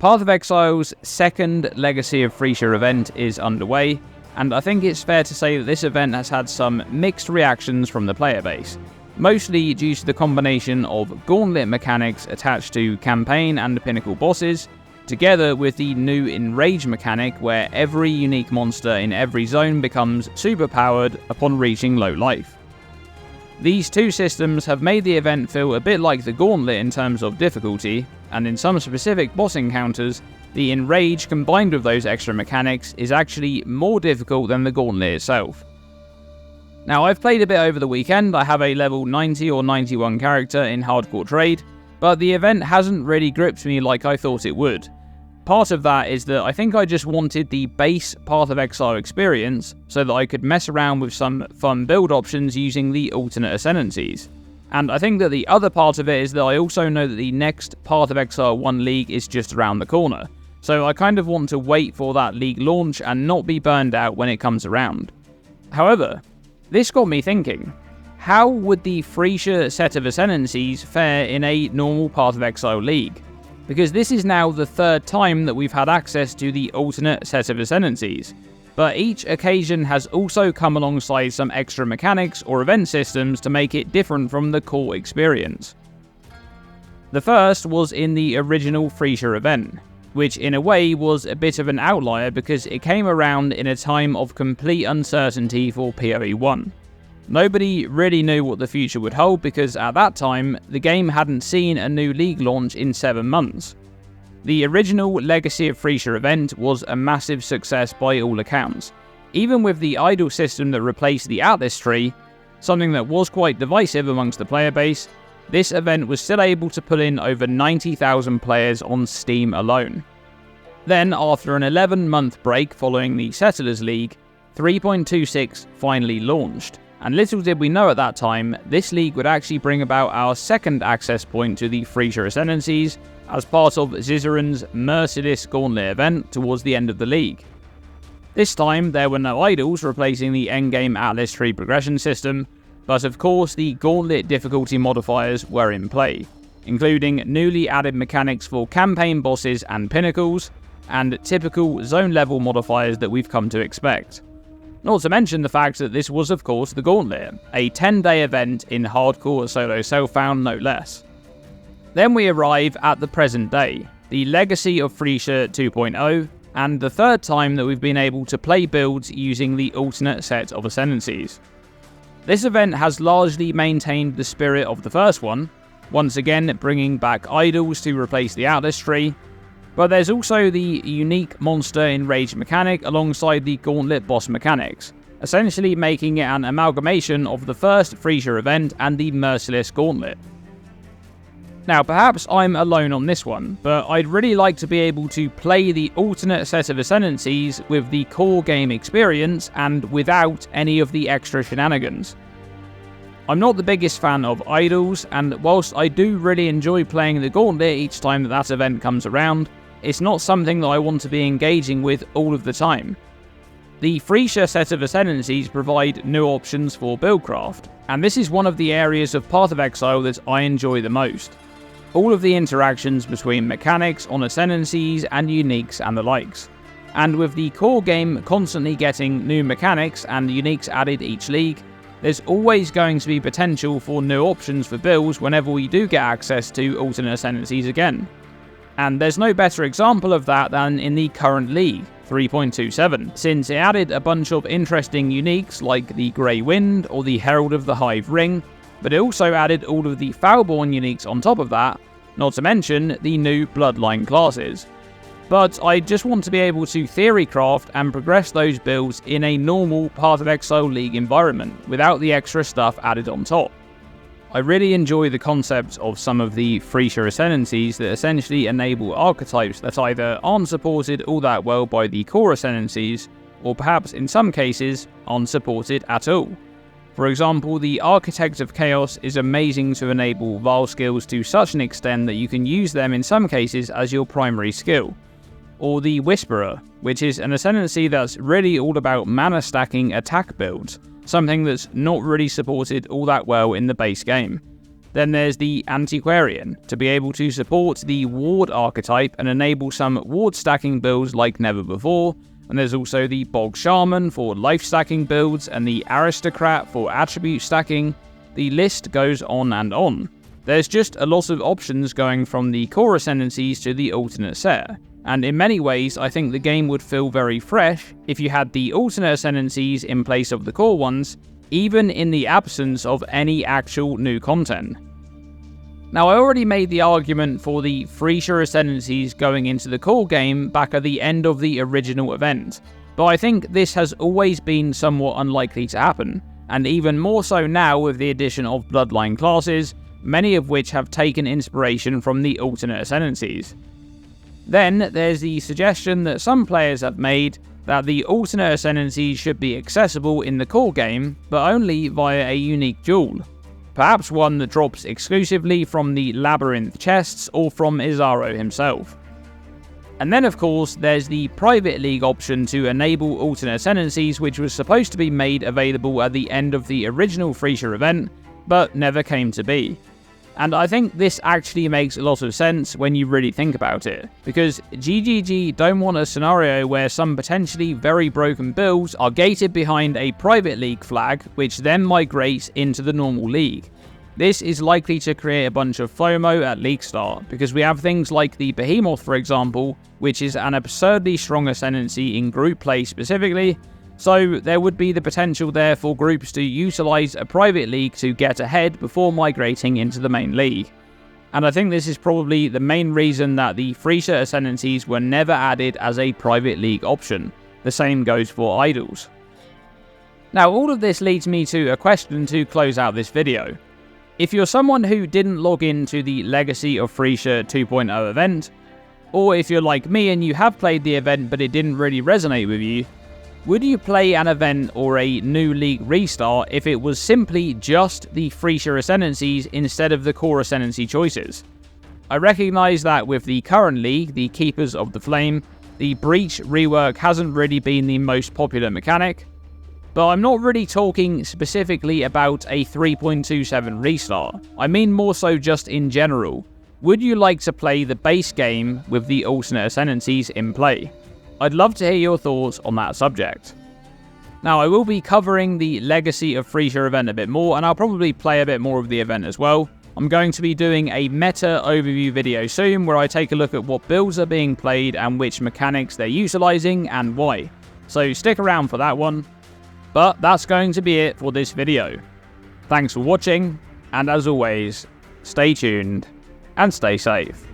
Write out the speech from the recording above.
Path of Exile's second Legacy of Phrecia event is underway, and I think it's fair to say that this event has had some mixed reactions from the player base, mostly due to the combination of Gauntlet mechanics attached to campaign and pinnacle bosses, together with the new enrage mechanic where every unique monster in every zone becomes superpowered upon reaching low life. These two systems have made the event feel a bit like the Gauntlet in terms of difficulty, and in some specific boss encounters, the enrage combined with those extra mechanics is actually more difficult than the Gauntlet itself. Now, I've played a bit over the weekend. I have a level 90 or 91 character in hardcore trade, but the event hasn't really gripped me like I thought it would. Part of that is that I think I just wanted the base Path of Exile experience so that I could mess around with some fun build options using the alternate Ascendancies. And I think that the other part of it is that I also know that the next Path of Exile 1 League is just around the corner, so I kind of want to wait for that League launch and not be burned out when it comes around. However, this got me thinking, how would the Phrecia set of Ascendancies fare in a normal Path of Exile League? Because this is now the third time that we've had access to the alternate set of Ascendancies, but each occasion has also come alongside some extra mechanics or event systems to make it different from the core experience. The first was in the original Phrecia event, which in a way was a bit of an outlier because it came around in a time of complete uncertainty for PoE 1. Nobody really knew what the future would hold because at that time, the game hadn't seen a new league launch in 7 months. The original Legacy of Phrecia event was a massive success by all accounts. Even with the idle system that replaced the Atlas tree, something that was quite divisive amongst the player base, this event was still able to pull in over 90,000 players on Steam alone. Then, after an 11-month break following the Settlers League, 3.26 finally launched. And little did we know at that time, this league would actually bring about our second access point to the Phrecia Ascendancies as part of Zizaran's Merciless Gauntlet event towards the end of the league. This time, there were no idols replacing the endgame Atlas tree progression system, but of course the Gauntlet difficulty modifiers were in play, including newly added mechanics for campaign bosses and pinnacles, and typical zone level modifiers that we've come to expect. Not to mention the fact that this was of course the Gauntlet, a 10-day event in hardcore solo self-found no less. Then we arrive at the present day, the Legacy of Phrecia 2.0, and the third time that we've been able to play builds using the alternate set of Ascendancies. This event has largely maintained the spirit of the first one, once again bringing back idols to replace the Atlas tree, but there's also the unique monster enrage mechanic alongside the Gauntlet boss mechanics, essentially making it an amalgamation of the first Phrecia event and the Merciless Gauntlet. Now perhaps I'm alone on this one, but I'd really like to be able to play the alternate set of Ascendancies with the core game experience and without any of the extra shenanigans. I'm not the biggest fan of idols, and whilst I do really enjoy playing the Gauntlet each time that event comes around, it's not something that I want to be engaging with all of the time. The Phrecia set of Ascendancies provide new options for buildcraft, and this is one of the areas of Path of Exile that I enjoy the most. All of the interactions between mechanics on Ascendancies and uniques and the likes. And with the core game constantly getting new mechanics and uniques added each league, there's always going to be potential for new options for builds whenever we do get access to alternate Ascendancies again. And there's no better example of that than in the current league, 3.27, since it added a bunch of interesting uniques like the Grey Wind or the Herald of the Hive Ring, but it also added all of the Foulborn uniques on top of that, not to mention the new Bloodline classes. But I just want to be able to theorycraft and progress those builds in a normal Path of Exile League environment, without the extra stuff added on top. I really enjoy the concept of some of the Phrecia Ascendancies that essentially enable archetypes that either aren't supported all that well by the core Ascendancies, or perhaps in some cases aren't supported at all. For example, the Architect of Chaos is amazing to enable Vile skills to such an extent that you can use them in some cases as your primary skill. Or the Whisperer, which is an Ascendancy that's really all about mana stacking attack builds, something that's not really supported all that well in the base game. Then there's the Antiquarian, to be able to support the Ward archetype and enable some ward stacking builds like never before. And there's also the Bog Shaman for life stacking builds and the Aristocrat for attribute stacking. The list goes on and on. There's just a lot of options going from the core Ascendancies to the alternate set. And in many ways, I think the game would feel very fresh if you had the alternate Ascendancies in place of the core ones, even in the absence of any actual new content. Now, I already made the argument for the Phrecia Ascendancies going into the core game back at the end of the original event, but I think this has always been somewhat unlikely to happen, and even more so now with the addition of Bloodline classes, many of which have taken inspiration from the alternate Ascendancies. Then there's the suggestion that some players have made that the alternate Ascendancies should be accessible in the core game, but only via a unique jewel. Perhaps one that drops exclusively from the Labyrinth chests or from Izaro himself. And then of course there's the Private League option to enable alternate Ascendancies, which was supposed to be made available at the end of the original Phrecia event, but never came to be. And I think this actually makes a lot of sense when you really think about it, because GGG don't want a scenario where some potentially very broken builds are gated behind a private league flag, which then migrates into the normal league. This is likely to create a bunch of FOMO at league start, because we have things like the Behemoth, for example, which is an absurdly strong ascendancy in group play specifically, so there would be the potential there for groups to utilise a private league to get ahead before migrating into the main league. And I think this is probably the main reason that the Phrecia Ascendancies were never added as a private league option. The same goes for idols. Now, all of this leads me to a question to close out this video. If you're someone who didn't log into the Legacy of Phrecia 2.0 event, or if you're like me and you have played the event but it didn't really resonate with you, would you play an event or a new league restart if it was simply just the Phrecia Ascendancies instead of the core Ascendancy choices? I recognise that with the current league, the Keepers of the Flame, the Breach rework hasn't really been the most popular mechanic, but I'm not really talking specifically about a 3.27 restart. I mean more so just in general. Would you like to play the base game with the alternate Ascendancies in play? I'd love to hear your thoughts on that subject. Now, I will be covering the Legacy of Phrecia event a bit more, and I'll probably play a bit more of the event as well. I'm going to be doing a meta overview video soon where I take a look at what builds are being played and which mechanics they're utilising and why. So stick around for that one. But that's going to be it for this video. Thanks for watching, and as always, stay tuned and stay safe.